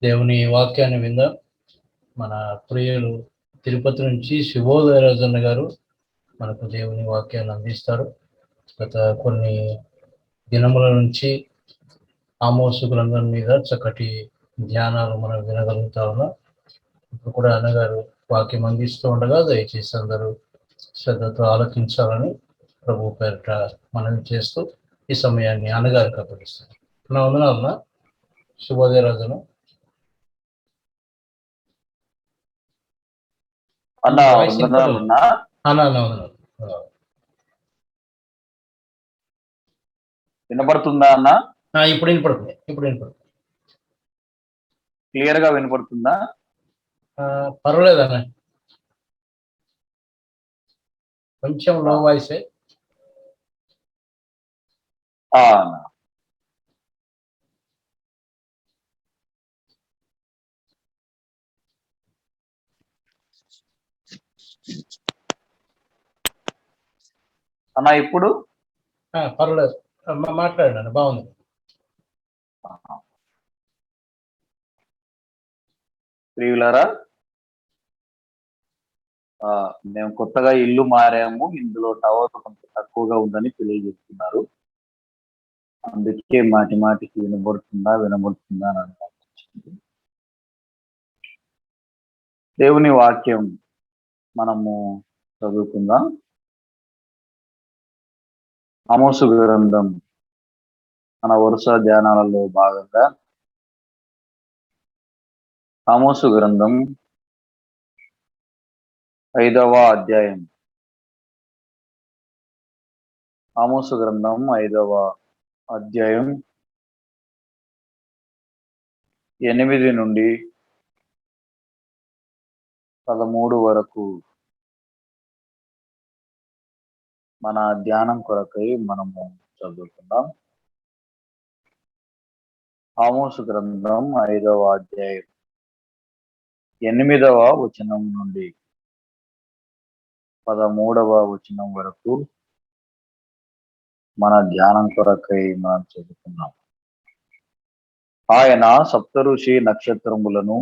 దేవుని వాక్యాన్ని విందాం. మన ప్రియులు తిరుపతి నుంచి శుభోదయ రాజన్న గారు మనకు దేవుని వాక్యాన్ని అందిస్తారు. గత కొన్ని దినముల నుంచి ఆమోసు గ్రంథం మీద చక్కటి ధ్యానాలు మనం వినగలుగుతా ఉన్నాం. ఇప్పుడు కూడా అన్నగారు వాక్యం అందిస్తూ ఉండగా దయచేసి అందరూ శ్రద్ధతో ఆలోచించాలని ప్రభు పేరిట మనవి చేస్తూ ఈ సమయాన్ని అన్నగారికి అప్పగిస్తాను. నా వందనాలన్నా. శుభోదయ రాజను వినపడుతుందా అన్న? ఇప్పుడు వినపడుతుంది. క్లియర్ గా వినపడుతుందా? పర్వాలేదన్న, కొంచెం లో వాయిసే. అన్న ఇప్పుడు పర్వాలేదు, మాట్లాడండి, బాగుంది. ప్రియులారా, మేము కొత్తగా ఇల్లు మారాము, ఇందులో టవర్ కొంత తక్కువగా ఉందని తెలియజేస్తున్నారు. అందుకే మాటికి వినబడుతుందా అని అనిపించింది. దేవుని వాక్యం మనము చదువుకుందాం. ఆమోసు గ్రంథం మన వరుస ధ్యానాలలో భాగంగా ఆమోసు గ్రంథం 5వ అధ్యాయం. ఆమోసు గ్రంథం 5వ అధ్యాయం 8 నుండి 13 వరకు మన ధ్యానం కొరకై మనము చదువుకుందాం. ఆమోసు గ్రంథం 5వ అధ్యాయం 8వ వచనం నుండి 13వ వచనం వరకు మన ధ్యానం కొరకై మనం చదువుకున్నాం. ఆయన సప్తఋషి నక్షత్రములను,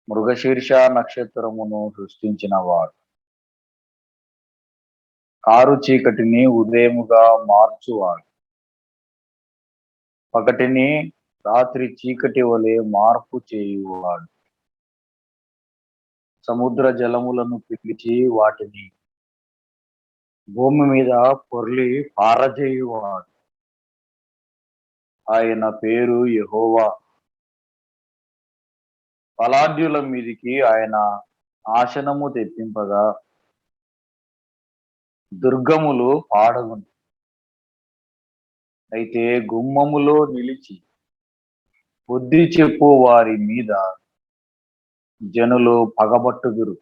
మృగశీర్ష నక్షత్రమును సృష్టించిన వాడు, కారు చీకటిని ఉదయముగా మార్చువాడు, పగటిని రాత్రి చీకటి వలె మార్పు చేయువాడు, సముద్ర జలములను పిలిచి వాటిని భూమి మీద పొర్లి పారజేయువాడు. ఆయన పేరు యెహోవా. బలాఢ్యుల మీదికి ఆయన నాశనము తెప్పింపగా దుర్గములు పాడగును. అయితే గుమ్మములో నిలిచి బుద్ధి చెప్పు వారి మీద జనులు పగబట్టుదురు.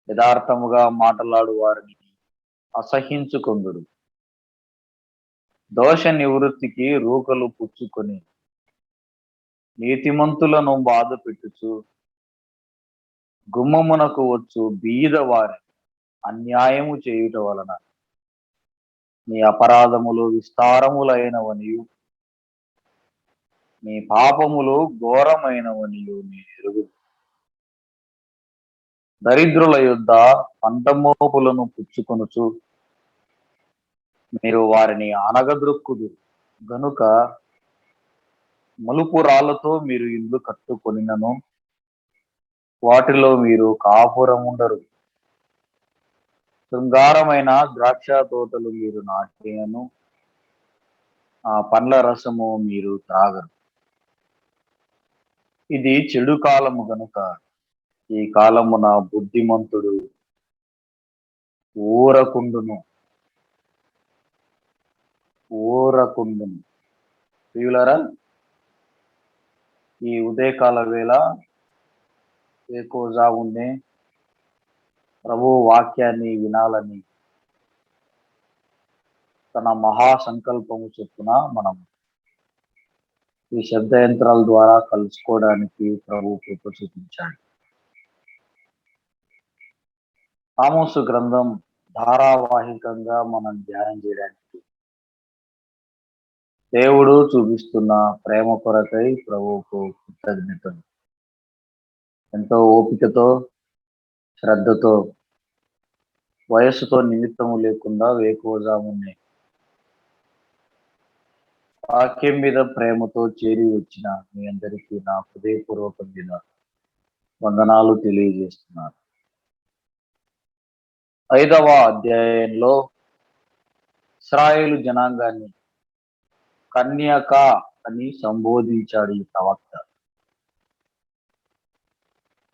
యథార్థముగా మాట్లాడు వారిని అసహించుకొందురు. దోష నివృత్తికి రూకలు పుచ్చుకొని నీతిమంతులను బాధ పెట్టుచు గుమ్మమునకు వచ్చు బీద వారి అన్యాయము చేయుట వలన నీ అపరాధములు విస్తారములైనవనియు నీ పాపములు ఘోరమైనవనియు నీ ఎరుగు. దరిద్రుల యొద్ద పంటమోపులను పుచ్చుకొనుచు మీరు వారిని అనగద్రొక్కుదురు గనుక మలుపు రాళ్లతో మీరు ఇల్లు కట్టుకొనినను వాటిలో మీరు కాపురముండరు. శృంగారమైన ద్రాక్ష తోటలు మీరు నాటినను ఆ పండ్ల రసము మీరు త్రాగరు. ఇది చెడు కాలము గనుక ఈ కాలమున బుద్ధిమంతుడు ఊరకుండును. ప్రియులారా, ఈ ఉదయకాల వేళ ఏకోజామునే ప్రభు వాక్యాన్ని వినాలని తన మహాసంకల్పము చొప్పున మనం ఈ శబ్ద యంత్రాల ద్వారా కలుసుకోవడానికి ప్రభు కృప చూపించాడు. ఆమోసు గ్రంథం ధారావాహికంగా మనం ధ్యానం చేయడానికి దేవుడు చూపిస్తున్న ప్రేమ కొరకై ప్రభువుకు కృతజ్ఞతలు. ఎంతో ఓపికతో, శ్రద్ధతో, వయస్సుతో నిమిత్తము లేకుండా వేకువజామునే వాక్యం మీద ప్రేమతో చేరి వచ్చిన మీ అందరికీ నా హృదయపూర్వకమైన వందనాలు తెలియజేస్తున్నాను. 5వ అధ్యాయంలో ఇశ్రాయేలు జనాంగాన్ని కన్యక అని సంబోధించాడు ఈ ప్రవక్త.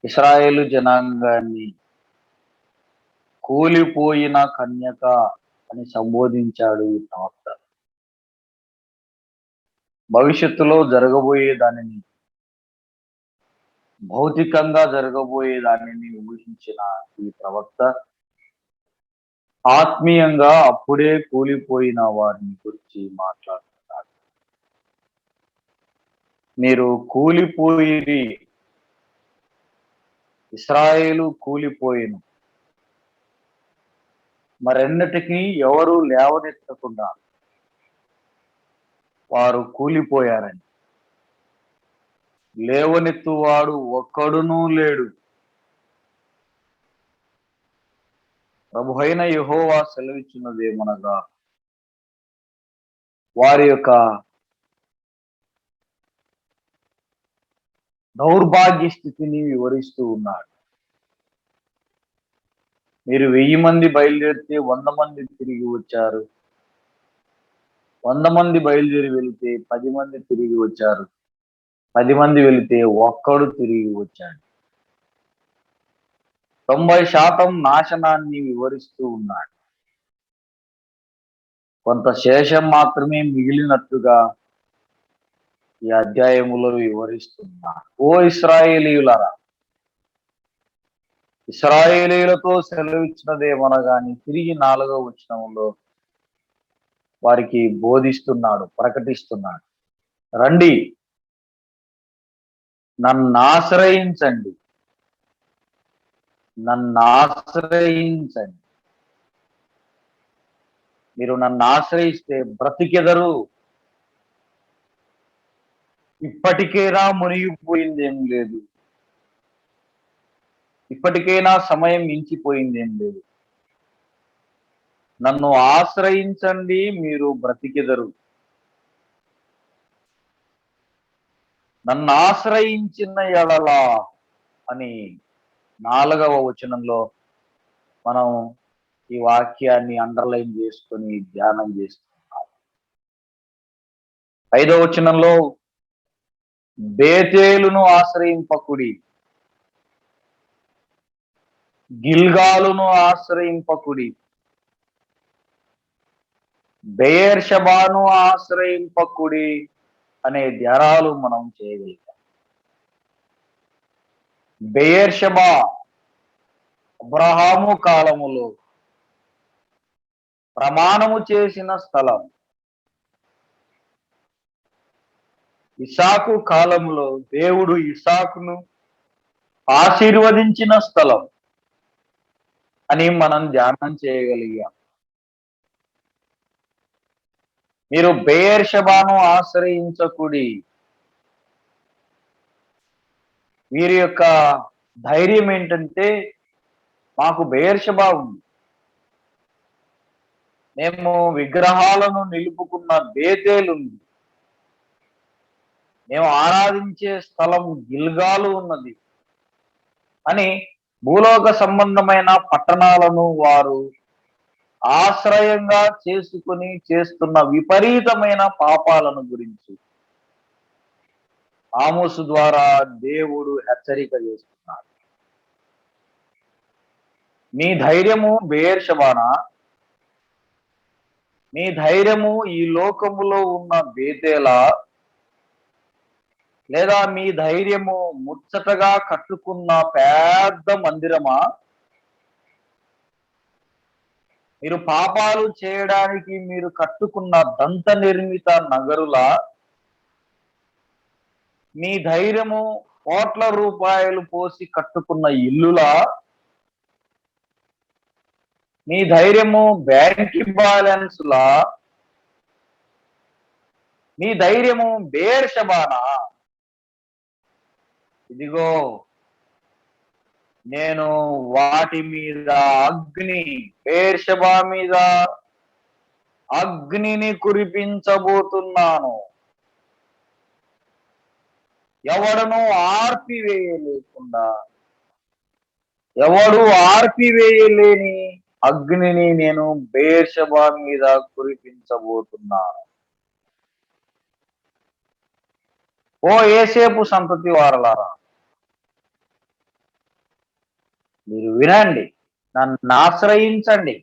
ఇశ్రాయేలు జనాంగాన్ని కూలిపోయిన కన్యక అని సంబోధించాడు ఈ ప్రవక్త. భవిష్యత్తులో జరగబోయే దానిని, భౌతికంగా జరగబోయే దానిని ఊహించిన ఈ ప్రవక్త ఆత్మీయంగా అప్పుడే కూలిపోయిన వారిని గురించి మాట్లాడుతున్నాడు. మీరు కూలిపోయిరి, ఇశ్రాయేలు కూలిపోయిను, మరెన్నటికీ ఎవరు లేవనెత్తకుండా వారు కూలిపోయారని, లేవనెత్తువాడు ఒక్కడునూ లేడు. ప్రభువైన యెహోవా సెలవిచ్చినదేమనగా, వారి యొక్క దౌర్భాగ్య స్థితిని వివరిస్తూ ఉన్నాడు. మీరు 1000 మంది బయలుదేరితే 100 మంది తిరిగి వచ్చారు, 100 మంది బయలుదేరి వెళితే 10 మంది తిరిగి వచ్చారు, 10 మంది వెళితే ఒక్కడు తిరిగి వచ్చాడు. 90% నాశనాన్ని వివరిస్తూ ఉన్నాడు. కొంత శేషం మాత్రమే మిగిలినట్టుగా ఈ అధ్యాయములో వివరిస్తున్నాడు. ఓ ఇశ్రాయేలీయులారా, ఇశ్రాయేలీయులతో సెలవిచ్చినదేమనగాని తిరిగి 4వ వచనంలో వారికి బోధిస్తున్నాడు, ప్రకటిస్తున్నాడు. రండి, నన్ను ఆశ్రయించండి, నన్ను ఆశ్రయించండి. మీరు నన్ను ఆశ్రయిస్తే బ్రతికెదరు. ఇప్పటికైనా మునిగిపోయిందేం లేదు, ఇప్పటికైనా సమయం మించిపోయిందేం లేదు. నన్ను ఆశ్రయించండి, మీరు బ్రతికెదరు. నన్ను ఆశ్రయించిన ఎడల అని 4వ వచనంలో మనం ఈ వాక్యాన్ని అండర్లైన్ చేసుకొని ధ్యానం చేస్తున్నాం. 5వ వచనంలో బేతేలును ఆశ్రయింపకుడి, గిల్గాలును ఆశ్రయింపకుడి, బెయేర్షెబాను ఆశ్రయింపకుడి అనే ధ్యానాలు మనం చేయగలిగాం. బెయేర్షెబా అబ్రహాము కాలములో ప్రమాణము చేసిన స్థలం, ఇసాకు కాలంలో దేవుడు ఇసాకును ఆశీర్వదించిన స్థలం అని మనం ధ్యానం చేయగలిగాం. మీరు బెయేర్షెబాను ఆశ్రయించకుడి. వీరి యొక్క ధైర్యం ఏంటంటే, మాకు బెయేర్షెబా ఉంది, మేము విగ్రహాలను నిలుపుకున్న బేతేలు ఉంది, మేము ఆరాధించే స్థలం గిల్గాలు ఉన్నది అని భూలోక సంబంధమైన పట్టణాలను వారు ఆశ్రయంగా చేసుకుని చేస్తున్న విపరీతమైన పాపాలను గురించి ఆమోసు ద్వారా దేవుడు హెచ్చరిక చేస్తున్నాడు. మీ ధైర్యము బెయేర్షెబానా? మీ ధైర్యము ఈ లోకములో ఉన్న బేతేలా? లేదా మీ ధైర్యము ముచ్చటగా కట్టుకున్న పెద్ద మందిరమా? మీరు పాపాలు చేయడానికి మీరు కట్టుకున్న దంత నిర్మిత నగరులా? మీ ధైర్యము కోట్ల రూపాయలు పోసి కట్టుకున్న ఇల్లులా? మీ ధైర్యము బ్యాంక్ బ్యాలెన్స్ లా? నీ ధైర్యము బేర్షబానా? ఇదిగో నేను వాటి మీద అగ్ని, బేర్షబా మీద అగ్నిని కురిపించబోతున్నాను, ఎవడను ఆర్పివేయలేకుండా, ఎవడు ఆర్పివేయలేని అగ్నిని నేను బేర్షబా మీద కురిపించబోతున్నాను. ఓ ఏసేపు సంతతి వారలారా, మీరు వినండి, నన్ను ఆశ్రయించండి.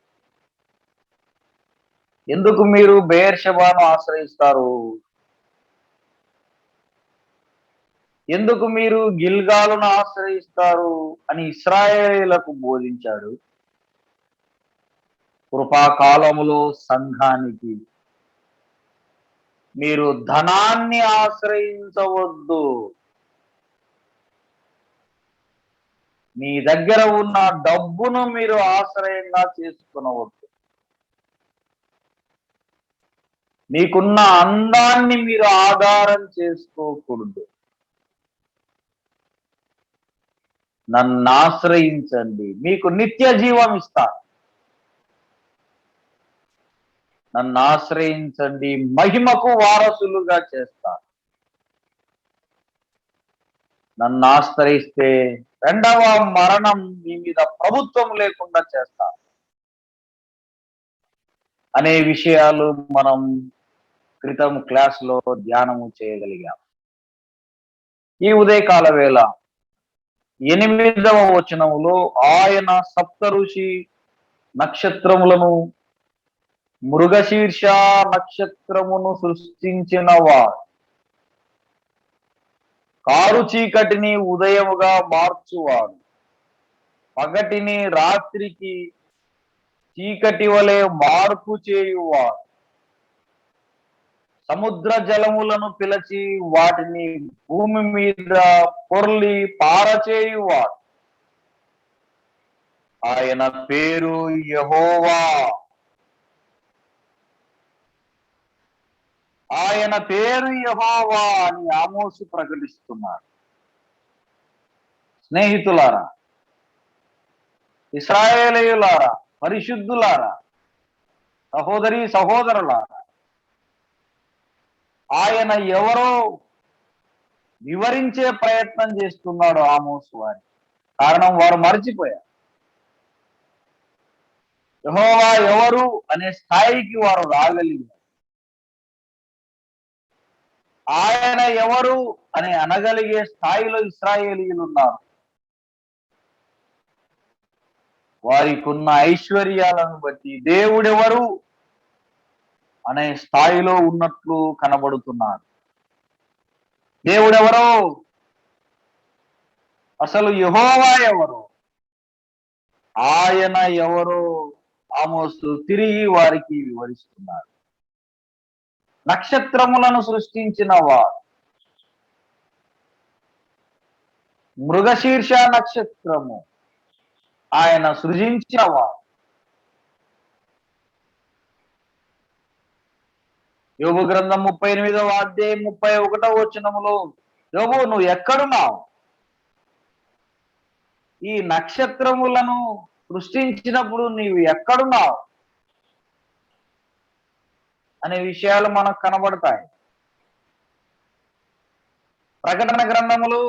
ఎందుకు మీరు బెయేర్షెబాను ఆశ్రయిస్తారు? ఎందుకు మీరు గిల్గాలును ఆశ్రయిస్తారు అని ఇశ్రాయేలీయులకు బోధించాడు. కృపాకాలములో సంఘానికి మీరు ధనాన్ని ఆశ్రయించవద్దు, మీ దగ్గర ఉన్న డబ్బును మీరు ఆశ్రయంగా చేసుకునవద్దు, మీకున్న అందాన్ని మీరు ఆధారం చేసుకోకూడదు. నన్ను ఆశ్రయించండి, మీకు నిత్య జీవం ఇస్తా. నన్ను ఆశ్రయించండి, మహిమకు వారసులుగా చేస్తా. నన్ను ఆశ్రయిస్తే రెండవ మరణం మీ మీద ప్రభుత్వం లేకుండా చేస్తా అనే విషయాలు మనం క్రితం క్లాసులో ధ్యానము చేయగలిగాం. ఈ ఉదయకాల వేళ 8వ వచనములో ఆయన సప్తఋషి నక్షత్రములను, మృగశీర్ష నక్షత్రమును సృష్టించిన వాడు, కారు చీకటిని ఉదయముగా మార్చువాడు, పగటిని రాత్రికి చీకటి వలె మార్పు చేయువాడు, సముద్ర జలములను పిలిచి వాటిని భూమి మీద పొర్లి పారచేయువాడు, ఆయన పేరు యెహోవా. ఆయన పేరు యెహోవా అని ఆమోసు ప్రకటిస్తున్నారు. స్నేహితులారా, ఇశ్రాయేలీయులారా, పరిశుద్ధులారా, సహోదరి సహోదరులారా, ఆయన ఎవరో వివరించే ప్రయత్నం చేస్తున్నాడు ఆమోసు వారి. కారణం, వారు మర్చిపోయారు. యెహోవా ఎవరు అనే స్థాయికి వారు రాగలిగారు. ఆయన ఎవరు అని అనగలిగే స్థాయిలో ఇశ్రాయేలీయులు ఉన్నారు. వారికి ఉన్న ఐశ్వర్యాలను బట్టి దేవుడెవరు అనే స్థాయిలో ఉన్నట్లు కనబడుతున్నారు. దేవుడెవరో, అసలు యెహోవా ఎవరు, ఆయన ఎవరో ఆమోసు తిరిగి వారికి వివరిస్తున్నారు. నక్షత్రములను సృష్టించిన వాడు, మృగశీర్ష నక్షత్రము ఆయన సృజించిన వాడు. యోబు గ్రంథం 38వ అధ్యాయం 31వ వచనములో, యోబు నువ్వు ఎక్కడున్నావు? ఈ నక్షత్రములను సృష్టించినప్పుడు నీవు ఎక్కడున్నావు అనే విషయాలు మనకు కనబడతాయి. ప్రకటన గ్రంథములు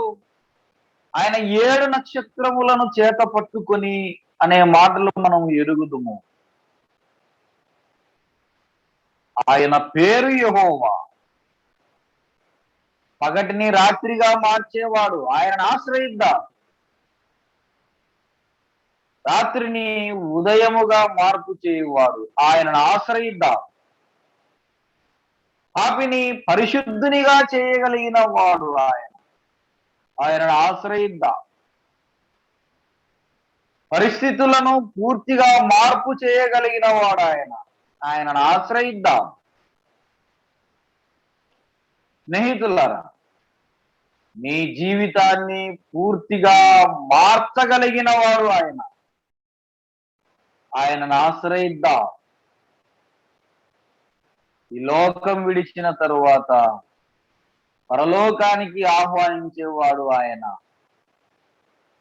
ఆయన 7 నక్షత్రములను చేత పట్టుకొని అనే మాటలు మనం ఎరుగుదుము. ఆయన పేరు యెహోవా, పగటిని రాత్రిగా మార్చేవాడు, ఆయనను ఆశ్రయిద్దాం. రాత్రిని ఉదయముగా మార్పు చేయువాడు, ఆయనను ఆశ్రయిద్దాం. పాపిని పరిశుద్ధునిగా చేయగలిగిన వాడు ఆయనను ఆశ్రయిద్దాం. పరిస్థితులను పూర్తిగా మార్పు చేయగలిగిన వాడు ఆయనను ఆశ్రయిద్దాం. స్నేహితులారా, మీ జీవితాన్ని పూర్తిగా మార్చగలిగిన వాడు ఆయనను ఆశ్రయిద్దాం. ఈ లోకం విడిచిన తరువాత పరలోకానికి ఆహ్వానించేవాడు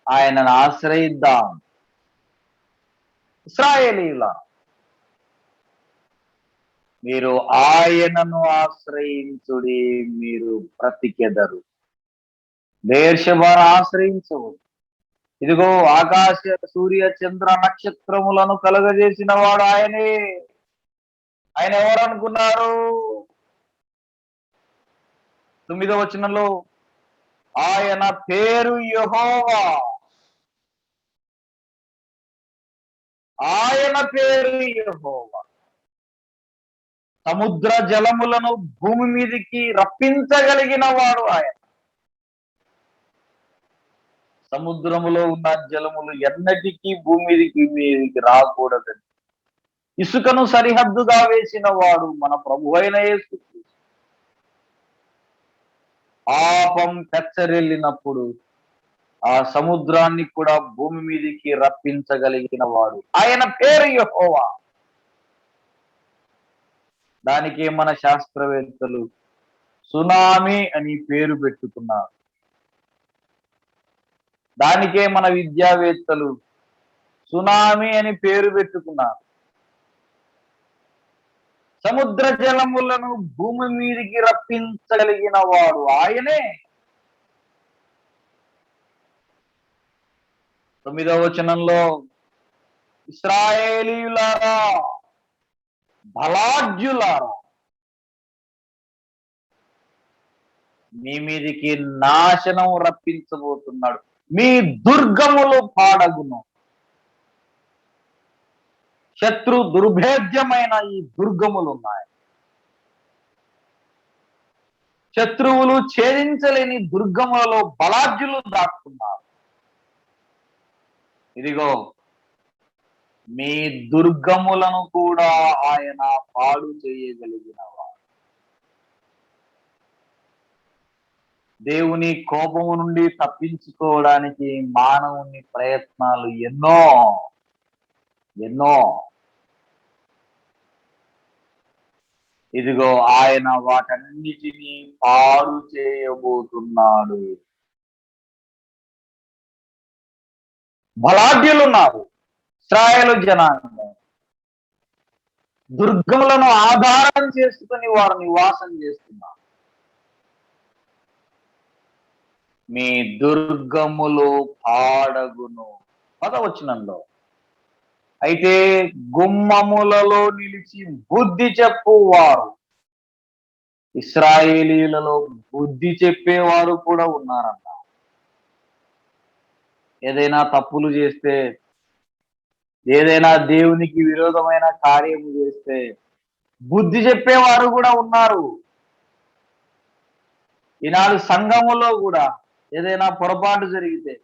ఆయనను ఆశ్రయిద్దాం. ఇశ్రాయేలీయుల, మీరు ఆయనను ఆశ్రయించుడి, మీరు బ్రతికెదరు. బెయేర్షెబాను ఆశ్రయించు. ఇదిగో ఆకాశ సూర్య చంద్ర నక్షత్రములను కలుగజేసిన వాడు ఆయనే. ఆయన ఎవరనుకున్నారు? 9వ వచనంలో ఆయన పేరు యెహోవా. ఆయన పేరు యెహోవా. సముద్ర జలములను భూమి మీదికి రప్పించగలిగిన వాడు ఆయన. సముద్రములో ఉన్న జలములు ఎన్నటికీ భూమి మీదికి రాకూడదని ఇసుకను సరిహద్దుగా వేసిన వాడు మన ప్రభువైన యేసుక్రీస్తు. పాపం పెచ్చరిల్లినప్పుడు ఆ సముద్రాన్ని కూడా భూమి మీదికి రప్పించగలిగిన వాడు ఆయన పేరు యెహోవా. దానికే మన శాస్త్రవేత్తలు సునామీ అని పేరు పెట్టుకున్నారు. దానికే మన విద్యావేత్తలు సునామీ అని పేరు పెట్టుకున్నారు. సముద్ర జలములను భూమి మీదికి రప్పించగలిగిన వాడు ఆయనే. 9వ వచనంలో ఇశ్రాయేలీయులారా, బలాఢ్యులారా, మీ మీదికి నాశనం రప్పించబోతున్నాడు. మీ దుర్గములు పాడగును. శత్రు దుర్భేద్యమైన ఈ దుర్గములు ఉన్నాయి. శత్రువులు ఛేదించలేని దుర్గములలో బలాఢ్యులు దాక్కున్నారు. ఇదిగో మీ దుర్గములను కూడా ఆయన పాడు చేయగలిగినవాడు. దేవుని కోపము నుండి తప్పించుకోవడానికి మానవుని ప్రయత్నాలు ఎన్నో. ఇదిగో ఆయన వాటన్నిటినీ పాడు చేయబోతున్నాడు. బలాఢ్యులున్నారు ఇశ్రాయేలు జనాంగం. దుర్గములను ఆధారం చేసుకుని వారు నివాసం చేస్తున్నారు. మీ దుర్గములు పాడగును. 10వ వచనంలో అయితే గుమ్మములలో నిలిచి బుద్ధి చెప్పువారు. ఇశ్రాయేలీయులలో బుద్ధి చెప్పేవారు కూడా ఉన్నారన్న. ఏదైనా తప్పులు చేస్తే, ఏదైనా దేవునికి విరోధమైన కార్యము చేస్తే బుద్ధి చెప్పేవారు కూడా ఉన్నారు. ఈనాడు సంఘములో కూడా ఏదైనా పొరపాటు జరిగితే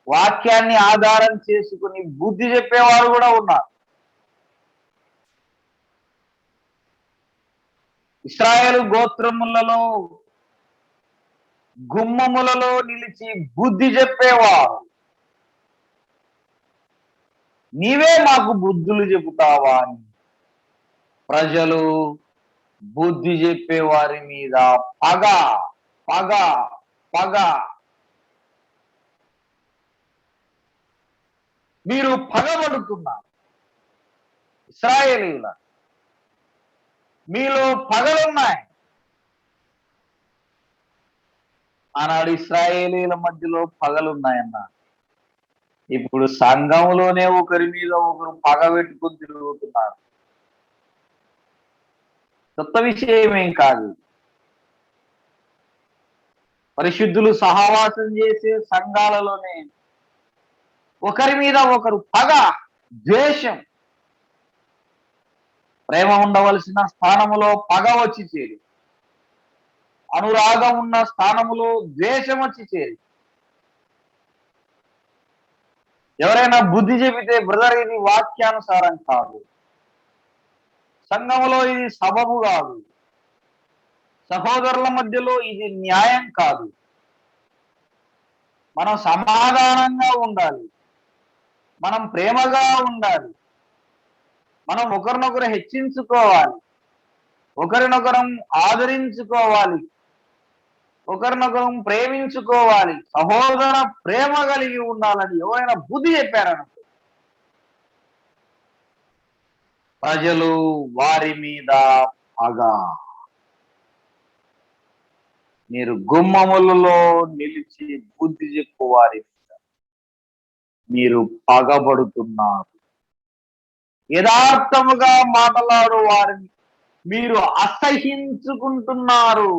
వాక్యాన్ని ఆధారం చేసుకుని బుద్ధి చెప్పేవారు కూడా ఉన్నారు. ఇశ్రాయేలు గోత్రములలో గుమ్మములలో నిలిచి బుద్ధి చెప్పేవారు. నీవే మాకు బుద్ధులు చెబుతావా అని ప్రజలు బుద్ధి చెప్పే వారి మీద పగ పగ పగ. మీరు పగబడుతున్నారు. ఇశ్రాయేలీయుల, మీలో పగలున్నాయి. ఆనాడు ఇశ్రాయేలీల మధ్యలో పగలున్నాయన్న. ఇప్పుడు సంఘంలోనే ఒకరి మీద ఒకరు పగ పెట్టుకుని తిరుగుతున్నారు. కొత్త విషయం ఏం కాదు. పరిశుద్ధులు సహవాసం చేసే సంఘాలలోనే ఒకరి మీద ఒకరు పగ, ద్వేషం. ప్రేమ ఉండవలసిన స్థానములో పగ వచ్చి చేరి, అనురాగం ఉన్న స్థానములో ద్వేషం వచ్చి చేరి. ఎవరైనా బుద్ధి చెబితే, బ్రదర్ ఇది వాక్యానుసారం కాదు, సంఘములో ఇది సబబు కాదు, సహోదరుల మధ్యలో ఇది న్యాయం కాదు, మనం సమాధానంగా ఉండాలి, మనం ప్రేమగా ఉండాలి, మనం ఒకరినొకరు హెచ్చించుకోవాలి, ఒకరినొకరం ఆదరించుకోవాలి, ఒకరినొకరం ప్రేమించుకోవాలి, సహోదర ప్రేమ కలిగి ఉండాలని ఎవరైనా బుద్ధి చెప్పారనుకో, ప్రజలు వారి మీద పగ. మీరు గుమ్మములలో నిలిచి బుద్ధి చెప్పు వారి మీద మీరు పగబడుతున్నారు. యథార్థముగా మాట్లాడు వారిని మీరు అసహించుకుంటున్నారు.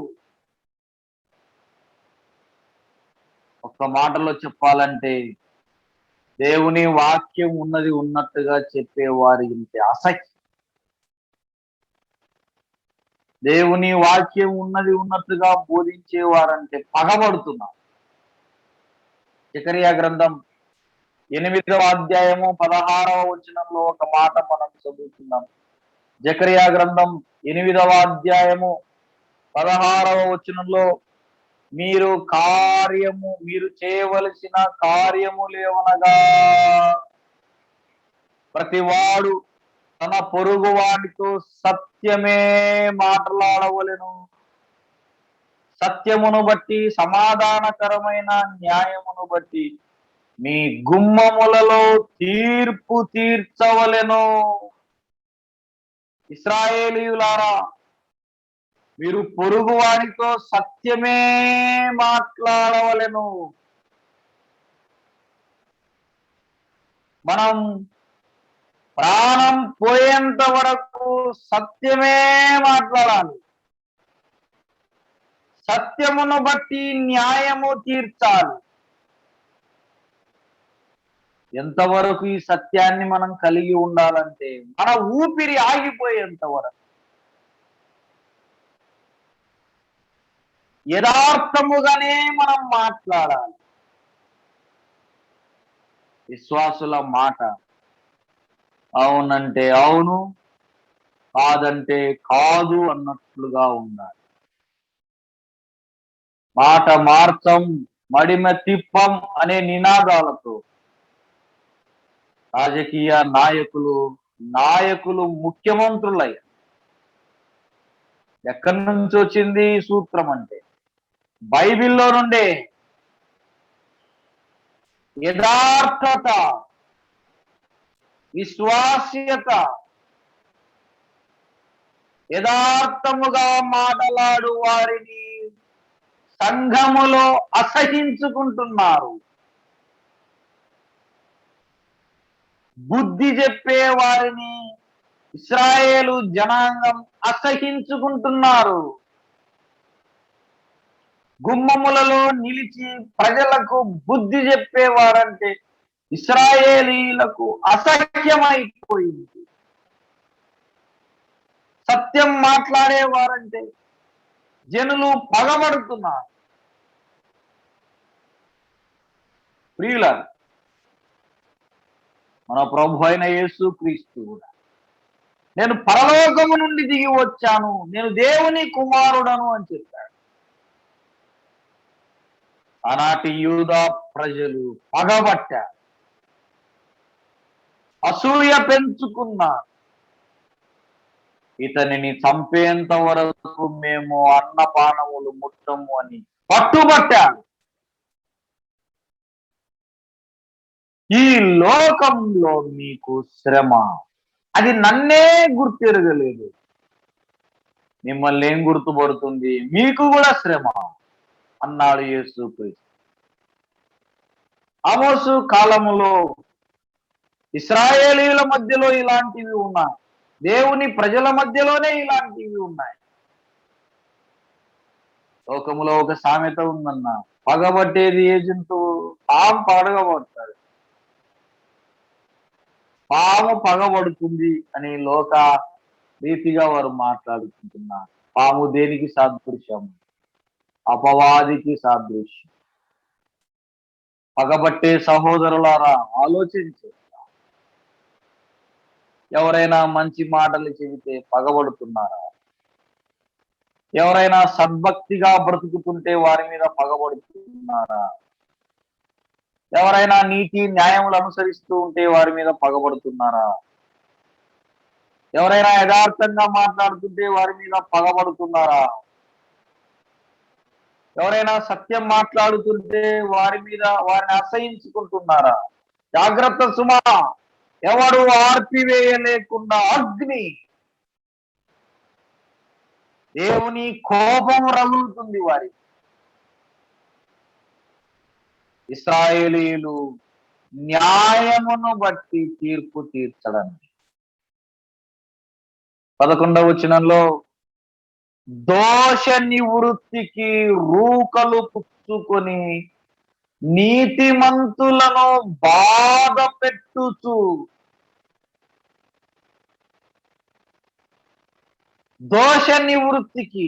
ఒక్క మాటలో చెప్పాలంటే దేవుని వాక్యం ఉన్నది ఉన్నట్టుగా చెప్పేవారి అసహ్యం. దేవుని వాక్యం ఉన్నది ఉన్నట్టుగా బోధించేవారంటే పగబడుతున్నారు. జకరియా గ్రంథం 8వ అధ్యాయము 16వ వచనంలో ఒక మాట మనం చదువుతున్నాం. జకరియా గ్రంథం 8వ అధ్యాయము 16వ వచనంలో మీరు చేయవలసిన కార్యము లేవనగా ప్రతివాడు తన పొరుగు వాడితో సత్యమే మాట్లాడవలెను, సత్యమును బట్టి సమాధానకరమైన న్యాయమును బట్టి మీ గుమ్మములలో తీర్పు తీర్చవలెను. ఇశ్రాయేలీయులారా, మీరు పొరుగు వారితో సత్యమే మాట్లాడవలెను. మనం ప్రాణం పోయేంత వరకు సత్యమే మాట్లాడాలి, సత్యమును బట్టి న్యాయము తీర్చాలి. ఎంతవరకు ఈ సత్యాన్ని మనం కలిగి ఉండాలంటే మన ఊపిరి ఆగిపోయేంత వరకు యథార్థముగానే మనం మాట్లాడాలి. విశ్వాసుల మాట అవునంటే అవును, కాదంటే కాదు అన్నట్లుగా ఉండాలి. మాట మార్చం, మడిమ తిప్పం అనే నినాదాలతో రాజకీయ నాయకులు ముఖ్యమంత్రులయ్యారు. ఎక్కడి నుంచి వచ్చింది ఈ సూత్రం అంటే బైబిల్లో నుండే. యథార్థత, విశ్వాస్యత, యథార్థముగా మాట్లాడు వారిని సంఘములో అసహించుకుంటున్నారు. బుద్ధి చెప్పే వారిని ఇశ్రాయేలు జనాంగం అసహించుకుంటున్నారు. గుమ్మములలో నిలిచి ప్రజలకు బుద్ధి చెప్పేవారంటే ఇశ్రాయేలీలకు అసహ్యమైపోయింది. సత్యం మాట్లాడేవారంటే జనులు పగబడుతున్నారు. ప్రియుల, మన ప్రభు అయిన యేసు క్రీస్తు కూడా నేను పరలోకము నుండి దిగి వచ్చాను, నేను దేవుని కుమారుడను అని చెప్పాడు. ఆనాటి యూదా ప్రజలు పగబట్టారు, అసూయ పెంచుకున్నారు. ఇతనిని చంపేంత వరకు మేము అన్నపానములు ముట్టము అని పట్టుబట్టారు. ఈ లోకంలో మీకు శ్రమ, అది నన్నే గుర్తెరగలేదు. మిమ్మల్ని ఏం గుర్తుపడుతుంది? మీకు కూడా శ్రమ అన్నాడు యేసుక్రీస్తు. ఆమోసు కాలములో ఇశ్రాయేలీయుల మధ్యలో ఇలాంటివి ఉన్నాయి, దేవుని ప్రజల మధ్యలోనే ఇలాంటివి ఉన్నాయి. లోకములో ఒక సామెత ఉందన్న, పగబట్టేది ఏ జంతువు? పాము పగబడతాడు, పాము పగబడుతుంది అని లోక రీతిగా వారు మాట్లాడుకుంటున్నారు. పాము దేనికి సాదృశ్యం? అపవాదికి సాదృశ్యం. పగబట్టే సహోదరులారా, ఆలోచించు. ఎవరైనా మంచి మాటలు చెబితే పగబడుతున్నారా? ఎవరైనా సద్భక్తిగా బ్రతుకుతుంటే వారి మీద పగబడుతున్నారా? ఎవరైనా నీతి న్యాయములు అనుసరిస్తూ ఉంటే వారి మీద పగబడుతున్నారా? ఎవరైనా యథార్థంగా మాట్లాడుతుంటే వారి మీద పగబడుతున్నారా? ఎవరైనా సత్యం మాట్లాడుతుంటే వారిని అసహించుకుంటున్నారా? జాగ్రత్త సుమా, ఎవడు ఆర్పివేయలేకుండా అగ్ని, దేవుని కోపం రగులుతుంది వారి. ఇశ్రాయేలీయులు న్యాయమును బట్టి తీర్పు తీర్చడానికి 11వ వచనంలో దోష నివృత్తికి రూకలు పుచ్చుకొని నీతిమంతులను బాధ పెట్టుచు, దోష నివృత్తికి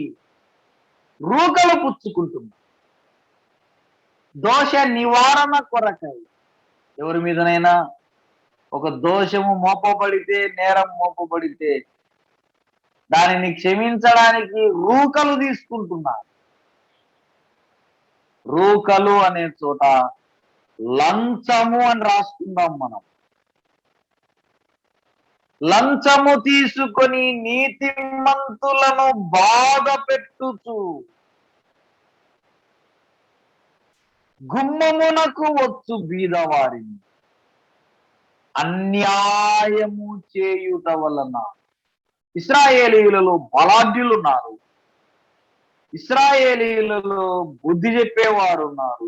రూకలు పుచ్చుకుంటున్నారు. దోష నివారణ కొరకై ఎవరి మీదనైనా ఒక దోషము మోపబడితే, నేరం మోపబడితే దానిని క్షమించడానికి రూకలు తీసుకుంటున్నారు. రూకలు అనే చోట లంచము అని రాసుకుందాం మనం. లంచము తీసుకొని నీతిమంతులను బాధ పెట్టుచు, గుమ్మమునకు వచ్చు బీదవారిని అన్యాయము చేయుట వలన. ఇశ్రాయేలీయులలో బలాఢ్యులున్నారు, ఇశ్రాయేలీయులలో బుద్ధి చెప్పేవారు ఉన్నారు,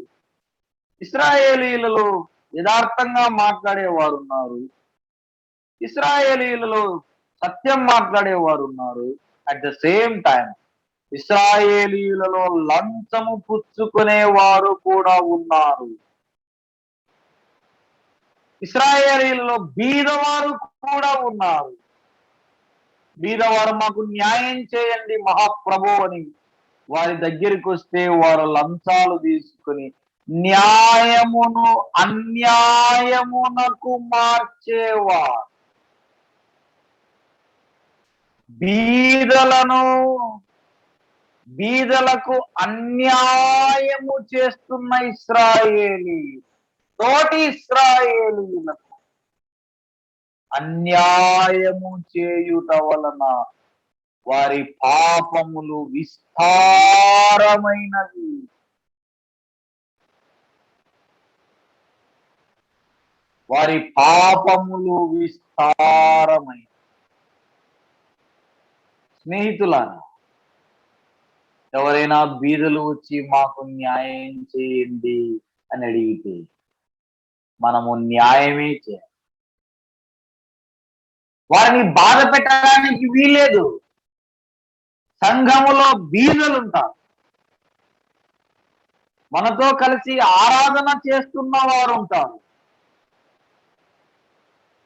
ఇశ్రాయేలీయులలో యథార్థంగా మాట్లాడేవారు ఉన్నారు, ఇశ్రాయేలీయులలో సత్యం మాట్లాడేవారు ఉన్నారు. అట్ ద సేమ్ టైం ఇశ్రాయేలీయులలో లంచము పుచ్చుకునేవారు కూడా ఉన్నారు. ఇశ్రాయేలీయులలో బీదవారు కూడా ఉన్నారు. బీదవారు మాకు న్యాయం చేయండి మహాప్రభు అని వారి దగ్గరికి వస్తే వారు లంచాలు తీసుకుని న్యాయమును అన్యాయమునకు మార్చేవారు. బీదలకు అన్యాయము చేస్తున్న ఇశ్రాయేలీ తోటి ఇశ్రాయేలీయులకు అన్యాయము చేయుట వలన వారి పాపములు విస్తారమైనవి. వారి పాపములు విస్తారమైనవి. స్నేహితులారా, ఎవరైనా బీదలు వచ్చి మాకు న్యాయం చేయండి అని అడిగితే మనము న్యాయమే చేయాలి. వారిని బాధ పెట్టడానికి వీలేదు. సంఘములో బీదలు ఉంటారు, మనతో కలిసి ఆరాధన చేస్తున్న వారు ఉంటారు,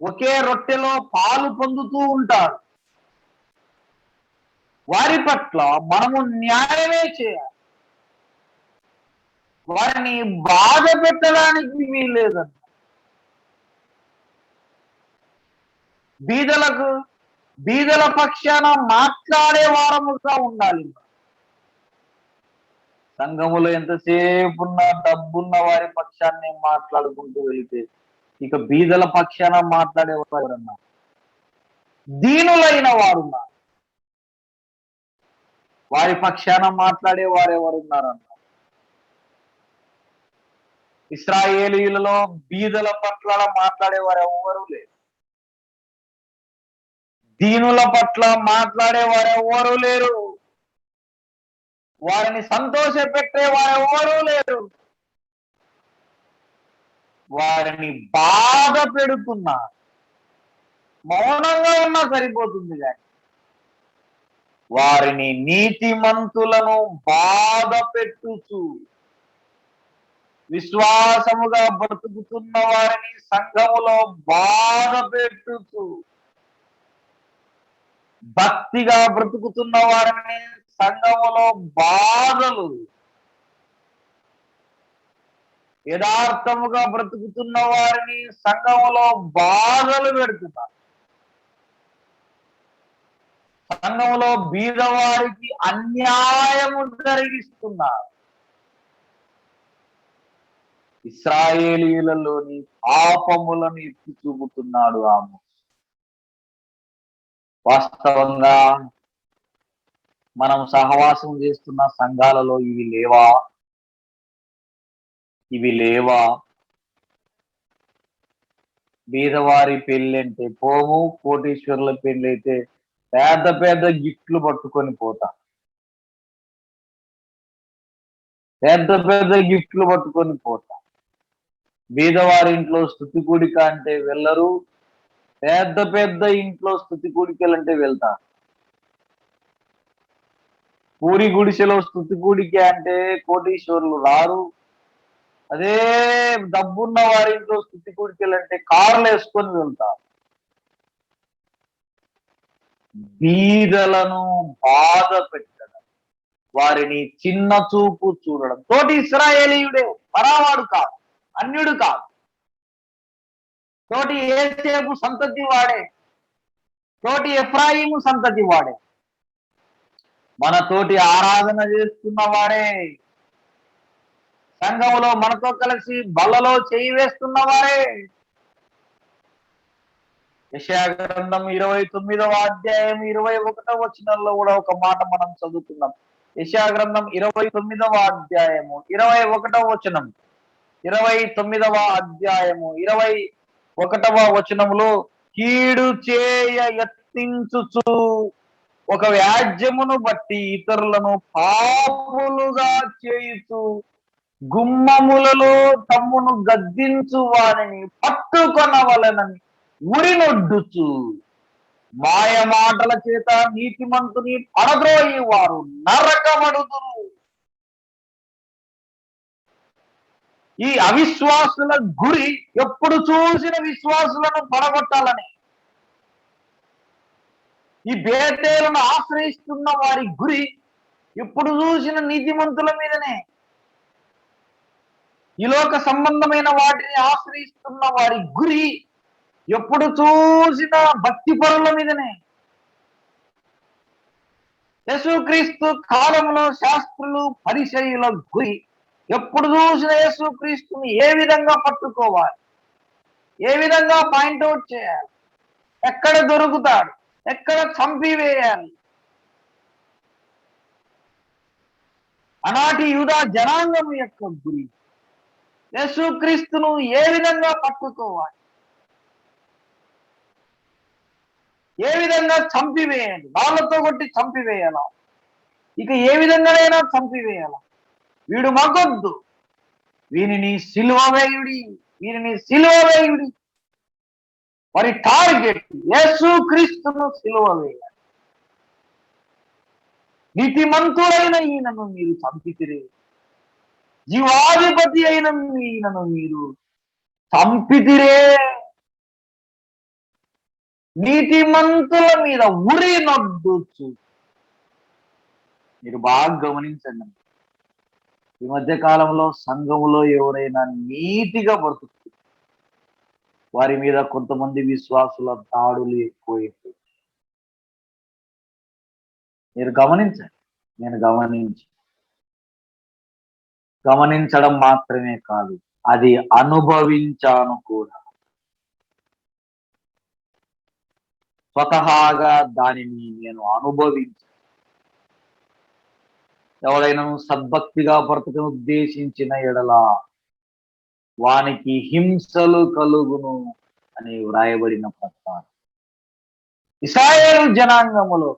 ఒకే రొట్టెలో పాలు పొందుతూ ఉంటారు. వారి పట్ల మనము న్యాయమే చేయాలి. వారిని బాధ పెట్టడానికి వీల్లేదంట. బీదల పక్షాన మాట్లాడే వారముగా ఉండాలి. సంఘములో ఎంతసేపు ఉన్న డబ్బున్న వారి పక్షాన్ని మాట్లాడుకుంటూ వెళితే ఇక బీదల పక్షాన మాట్లాడేవారన్నా, దీనులైన వారున్నారు, వారి పక్షాన మాట్లాడే వారెవరున్నారన్న. ఇశ్రాయేలీయులలో బీదల పట్ల మాట్లాడేవారు ఎవరు లేరు, దీనుల పట్ల మాట్లాడేవారు ఎవరు లేరు, వారిని సంతోష పెట్టేవారు ఎవరు లేరు. వారిని బాధ పెడుతున్నారు. మౌనంగా ఉన్నా సరిపోతుంది కానీ వారిని నీతిమంతులను బాధ పెట్టుచు, విశ్వాసముగా బ్రతుకుతున్న వారిని సంఘములో బాధ పెట్టుచు, భక్తిగా బ్రతుకుతున్న వారిని సంఘములో బాధలు, యథార్థముగా బ్రతుకుతున్న వారిని సంఘములో బాధలు పెడుతున్నారు. సంఘములో బీదవారికి అన్యాయము జరిగిస్తున్నారు. ఇశ్రాయేలీయులలోని పాపములను ఎత్తి చూపుతున్నాడు ఆమోస్. వాస్తవంగా మనం సహవాసం చేస్తున్న సంఘాలలో ఇవి లేవా? ఇవి లేవా? బీదవారి పెళ్లి అంటే పోము, కోటీశ్వరుల పెళ్లి అయితే పెద్ద పెద్ద గిఫ్ట్లు పట్టుకొని పోతా. పెద్ద పెద్ద గిఫ్ట్లు పట్టుకొని పోతా. బీదవారి ఇంట్లో స్తుతి కూడిక అంటే వెళ్ళరు, పెద్ద పెద్ద ఇంట్లో స్తుతి కూడికలంటే వెళ్తా. పూరి గుడిసెలో స్తుతి కూడిక అంటే కోటీశ్వరులు రారు. అదే డబ్బున్న వారి ఇంట్లో స్తుతి కూడికలంటే కార్లు వేసుకొని వెళ్తారు. బీదలను బాధ పెట్టడం, వారిని చిన్న చూపు చూడడం. తోటి ఇశ్రాయేలీయుడే, పరావాడు కాదు, అన్యుడు కాదు. తోటి ఏసేపు సంతతి వాడే, తోటి ఎఫ్రాయిము సంతతి వాడే, మన తోటి ఆరాధన చేస్తున్న వాడే, సంఘములో మనతో కలిసి బల్లలో చేయి వేస్తున్న వారే. యెషయా గ్రంథం 29వ అధ్యాయం 21వ వచనంలో కూడా ఒక మాట మనం చదువుతున్నాం. యెషయా గ్రంథం 29వ అధ్యాయము 21వ వచనం, 29వ అధ్యాయము 21వ వచనములో, కీడు చేయ యత్నించుచు ఒక వ్యాజ్యమును బట్టి ఇతరులను పాపులుగా చేయుచు గుమ్మములలో తమ్మును గద్దించు వారిని పట్టుకొనవలెనని ఉరినొడ్డుచు మాయ మాటల చేత నీతిమంతుని పడద్రోయి వారు నరకబడుదురు. ఈ అవిశ్వాసుల గురి ఎప్పుడు చూసిన విశ్వాసులను పడగొట్టాలని, ఈ బేతేలను ఆశ్రయిస్తున్న వారి గురి ఎప్పుడు చూసిన నీతిమంతుల మీదనే. ఈ లోక సంబంధమైన వాటిని ఆశ్రయిస్తున్న వారి గురి ఎప్పుడు చూసిన భక్తి పరుల మీదనే. యేసుక్రీస్తు కాలంలో శాస్త్రులు పరిచయుల గురి ఎప్పుడు చూసిన యేసుక్రీస్తుని ఏ విధంగా పట్టుకోవాలి, ఏ విధంగా పాయింట్అవుట్ చేయాలి, ఎక్కడ దొరుకుతాడు, ఎక్కడ చంపివేయాలి. ఆనాటి యూదా జనాంగం యొక్క గురి యేసుక్రీస్తును ఏ విధంగా పట్టుకోవాలి, ఏ విధంగా చంపివేయాలి, వాళ్ళతో కొట్టి చంపివేయాలా, ఇక ఏ విధంగానైనా చంపివేయాలా. వీడు మగొద్దు, వీనిని సిలువ వేయుడి, వీరిని సిలువ వేయుడి. వారి టార్గెట్ యేసుక్రీస్తును సిలువ వేయాలి. నీతిమంతుడైన ఈయనను మీరు చంపితిరే, జీవాధిపతి అయిన ఈయనను మీరు చంపితిరే. నీతిమంతుల మీద ఉరి నొడ్డుచు. మీరు బాగా గమనించండి, ఈ మధ్య కాలంలో సంఘములో ఎవరైనా నీతిగా బ్రతుకుతుంది, వారి మీద కొంతమంది విశ్వాసుల దాడులు ఎక్కువైపోయి. మీరు గమనించండి, నేను గమనించడం మాత్రమే కాదు, అది అనుభవించాను కూడా. స్వతహాగా దానిని నేను అనుభవించాను. ఎవరైనా సద్భక్తిగా బ్రతకను ఉద్దేశించిన ఎడల వానికి హింసలు కలుగును అని వ్రాయబడిన ప్రకారం ఇశ్రాయేలు జనాంగములో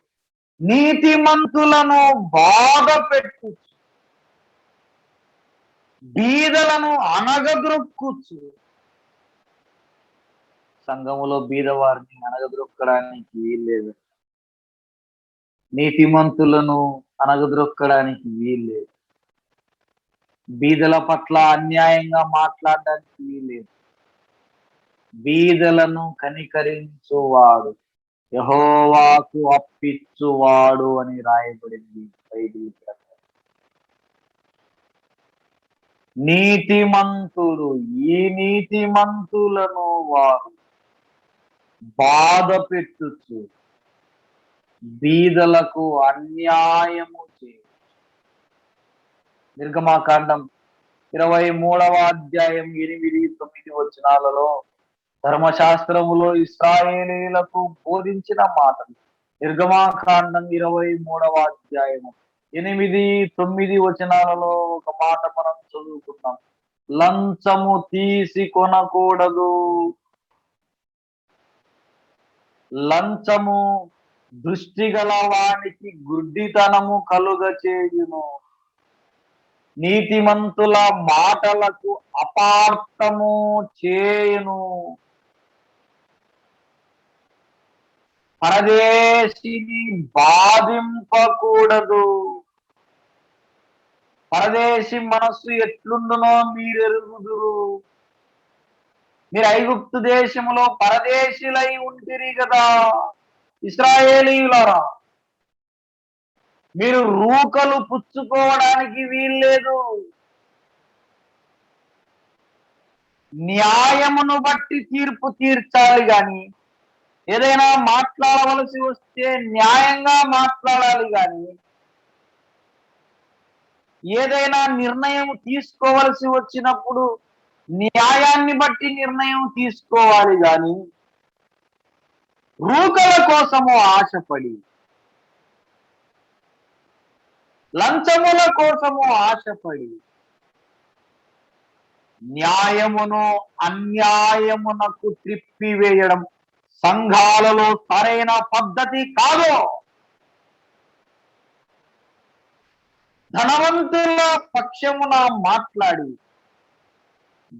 నీతిమంతులను బాధ పెట్టు, బీదలను అనగద్రొక్కుచు. సంఘములో బీదవారిని అనగద్రొక్కడానికి వీల్లేదు, నీతిమంతులను అనగద్రొక్కడానికి వీల్లేదు, బీదల పట్ల అన్యాయంగా మాట్లాడడానికి వీల్లేదు. బీదలను కనికరించువాడు యెహోవాకు అప్పిచ్చువాడు అని రాయబడింది బైబిల్ ప్రకారం. నీతిమంతుడు, ఈ నీతిమంతులను వారు బాధ పెట్టుచు బీదలకు అన్యాయము చేయు. నిర్గమాకాండం 23వ అధ్యాయం 8-9 వచనాలలో ధర్మశాస్త్రములో ఇశ్రాయేలీయులకు బోధించిన మాటలు నిర్గమాకాండం 23వ అధ్యాయము 8, 9 వచనాలలో ఒక మాట మనం చదువుకుందాం. లంచము తీసి కొనకూడదు. లంచము దృష్టి గల వానికి గుడ్డితనము కలుగ చేయును. నీతిమంతుల మాటలకు అపార్థము చేయును. పరదేశిని బాధింపకూడదు. పరదేశి మనస్సు ఎట్లుండునో మీరెరుగుదురు. మీరు ఐగుప్తు దేశములో పరదేశిలై ఉంటిరి కదా ఇశ్రాయేలీయులారా. మీరు రూకలు పుచ్చుకోవడానికి వీల్లేదు. న్యాయమును బట్టి తీర్పు తీర్చాలి గాని, ఏదైనా మాట్లాడవలసి వస్తే న్యాయంగా మాట్లాడాలి గాని, ఏదైనా నిర్ణయం తీసుకోవలసి వచ్చినప్పుడు న్యాయాన్ని బట్టి నిర్ణయం తీసుకోవాలి గాని, రూకల కోసము ఆశపడి, లంచముల కోసము ఆశపడి, న్యాయమును అన్యాయమునకు త్రిప్పివేయడం సంఘాలలో సరైన పద్ధతి కాదు. ధనవంతుల పక్షమున మాట్లాడి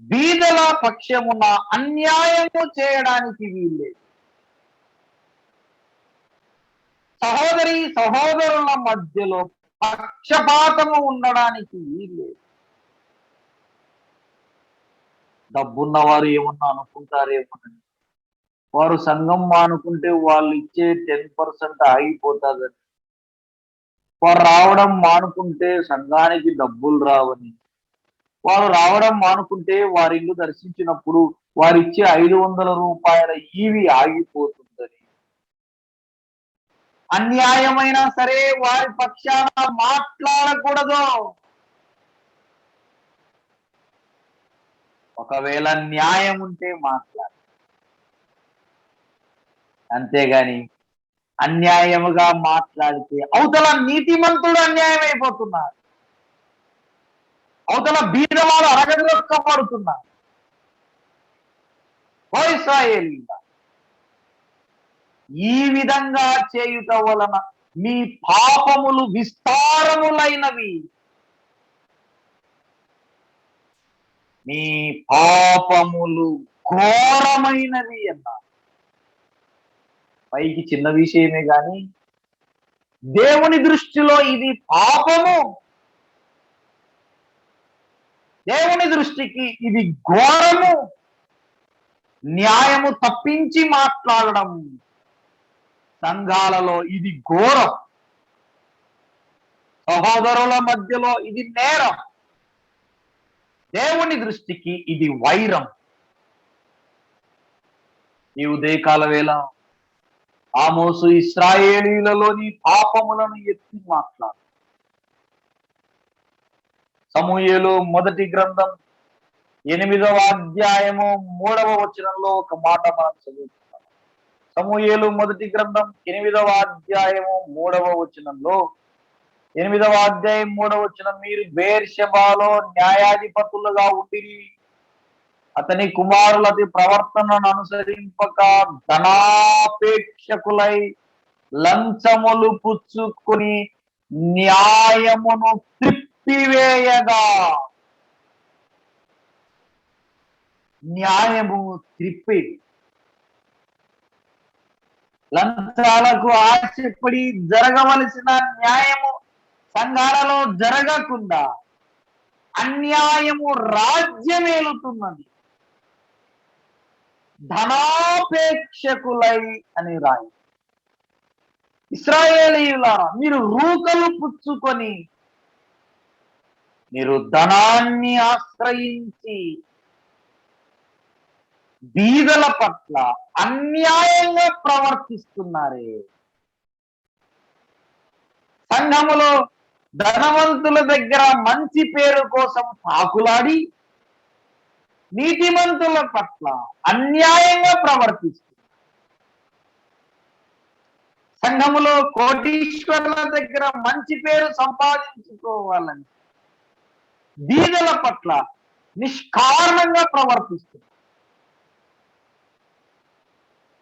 బీదల పక్షమున అన్యాయము చేయడానికి వీల్లేదు. సహోదరి సహోదరుల మధ్యలో పక్షపాతము ఉండడానికి వీల్లేదు. డబ్బున్న వారు ఏమన్నా అనుకుంటారేమోనని, వారు సంఘం మానుకుంటే వాళ్ళు ఇచ్చే 10% ఆగిపోతుందని, వారు రావడం మానుకుంటే సంఘానికి డబ్బులు రావని, వారు రావడం మానుకుంటే వారి ఇల్లు దర్శించినప్పుడు వారిచ్చే 500 రూపాయల ఈవి ఆగిపోతుందని, అన్యాయమైనా సరే వారి పక్షాన మాట్లాడకూడదు. ఒకవేళ న్యాయం ఉంటే మాట్లాడు, అంతేగాని అన్యాయముగా మాట్లాడితే అవతల నీతిమంతుడు అన్యాయం అయిపోతున్నారు, అవతల బీదవాడు అరగదొక్కబడుతున్నారు. ఓ ఇశ్రాయేలీయులారా, ఈ విధంగా చేయుట వలన మీ పాపములు విస్తారములైనవి, మీ పాపములు ఘోరమైనవి అన్నారు. పైకి చిన్న విషయమే గాని దేవుని దృష్టిలో ఇది పాపము. దేవుని దృష్టికి ఇది ఘోరము. న్యాయము తప్పించి మాట్లాడడం సంఘాలలో ఇది ఘోరం. సహోదరుల మధ్యలో ఇది నేరం. దేవుని దృష్టికి ఇది వైరం. ఈ ఉదయకాల వేళ ఆమోసు ఇశ్రాయేలీయులలోని పాపములను ఎత్తి మాట్లాడు. సమూయేలు మొదటి గ్రంథం 8వ అధ్యాయము 3వ వచనంలో ఒక మాట మనం చదువుతున్నాం. సమూయేలు మొదటి గ్రంథం 8వ అధ్యాయము 3వ వచనంలో, 8వ అధ్యాయం 3వ వచనం, మీరు బెయేర్షెబాలో న్యాయాధిపతులుగా ఉండిరి. అతని కుమారుల ప్రవర్తనను అనుసరింపక ధనాపేక్షకులై లంచములు పుచ్చుకొని న్యాయమును త్రిప్పివేయగా. న్యాయము త్రిప్పేది. లంచాలకు ఆశపడి జరగవలసిన న్యాయము సంఘాలలో జరగకుండా అన్యాయము రాజ్యమేలుతున్నది. ధనాపేక్షకులై అని రాయి. ఇశ్రాయేలీయులారా, మీరు రూకలు పుచ్చుకొని, మీరు ధనాన్ని ఆశ్రయించి బీదల పట్ల అన్యాయంగా ప్రవర్తిస్తున్నారే. సంఘములో ధనవంతుల దగ్గర మంచి పేరు కోసం పాకులాడి నీతిమంతుల పట్ల అన్యాయంగా ప్రవర్తిస్తున్నారు. సంఘములో కోటీశ్వరుల దగ్గర మంచి పేరు సంపాదించుకోవాలని బీదల పట్ల నిష్కారణంగా ప్రవర్తిస్తుంది.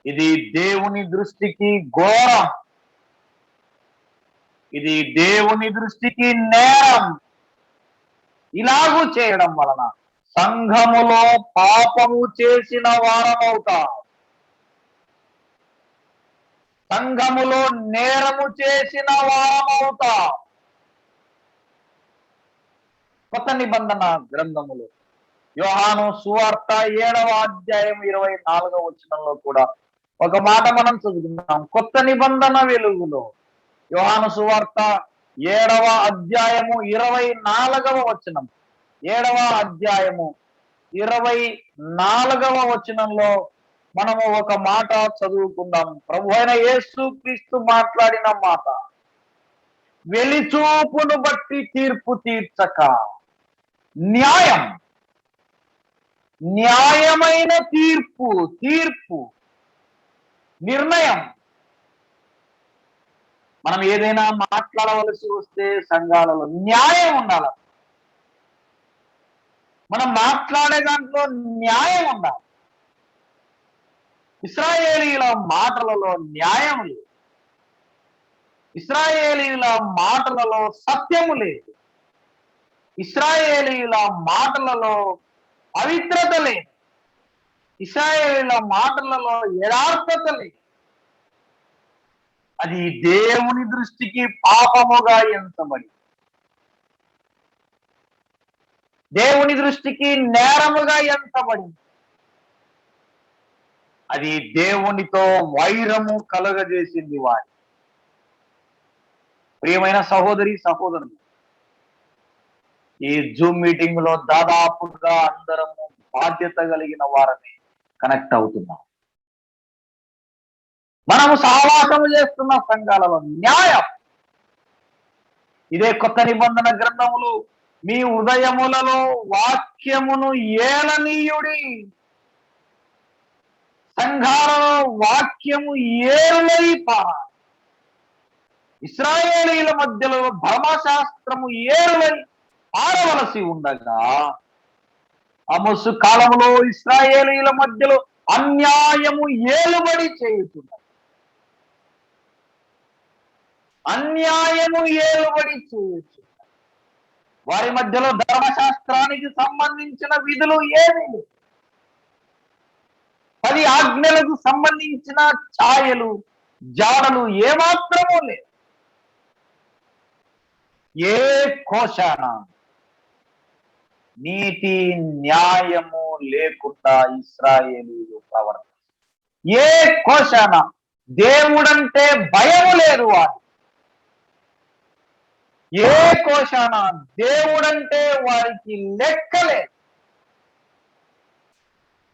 ఇది దేవుని దృష్టికి ఘోరం. ఇది దేవుని దృష్టికి నేరం. ఇలాగూ చేయడం వలన సంఘములో పాపము చేసిన వారమవుతాం. సంఘములో నేరము చేసిన వారమవుతాం. కొత్త నిబంధన గ్రంథములో యోహాను సువార్త 7వ అధ్యాయం 24వ వచనంలో కూడా ఒక మాట మనం చదువుకున్నాం. కొత్త నిబంధన వెలుగులో యోహాను సువార్త 7వ అధ్యాయము 24వ వచనం, 7వ అధ్యాయము 24వ వచనంలో మనము ఒక మాట చదువుకుందాం. ప్రభు అయిన యేసు క్రీస్తు మాట్లాడిన మాట, వెలిచూపును బట్టి తీర్పు తీర్చక న్యాయమైన తీర్పు నిర్ణయం. మనం ఏదైనా మాట్లాడవలసి వస్తే సంఘాలలో న్యాయం ఉండాలి. మనం మాట్లాడే దాంట్లో న్యాయం ఉండాలి. ఇశ్రాయేలీల మాటలలో న్యాయం లేదు. ఇశ్రాయేలీల మాటలలో సత్యము లేదు. ఇశ్రాయేలీల మాటలలో పవిత్రత లేదు. ఇశ్రాయేలీల మాటలలో యథార్థత లేదు. అది దేవుని దృష్టికి పాపముగా ఎంచబడి, దేవుని దృష్టికి నేరముగా ఎంచబడి, అది దేవునితో వైరము కలుగజేసింది వారి. ప్రియమైన సహోదరి సహోదరులు, ఈ జూమ్ మీటింగ్ లో దాదాపుగా అందరము బాధ్యత కలిగిన వారిని కనెక్ట్ అవుతున్నాం. మనము సహవాసము చేస్తున్న సంఘాలలో న్యాయం. ఇదే కొత్త నిబంధన గ్రంథములు, మీ హృదయములలో వాక్యమును ఏలనీయుడి. సంఘాలలో వాక్యము ఏరులై పారాలి. ఇశ్రాయేలీల మధ్యలో ధర్మశాస్త్రము ఏరులై పారవలసి ఉండగా, ఆమోసు కాలంలో ఇశ్రాయేలీల మధ్యలో అన్యాయము ఏలుబడి చేయుతున్నది. అన్యాయము ఏలుబడి చేయుచున్నది. వారి మధ్యలో ధర్మశాస్త్రానికి సంబంధించిన విధులు ఏమీ లేవు. 10 ఆజ్ఞలకు సంబంధించిన ఛాయలు జాడలు ఏమాత్రమూ లేవు. ఏ కోశాన నీతి న్యాయము లేకుండా ఇశ్రాయేలీలు ప్రవర్తిస్తారు. ఏ కోశాన దేవుడంటే భయము లేదు వారు. ఏ కోశాన దేవుడంటే వారికి లెక్కలేదు.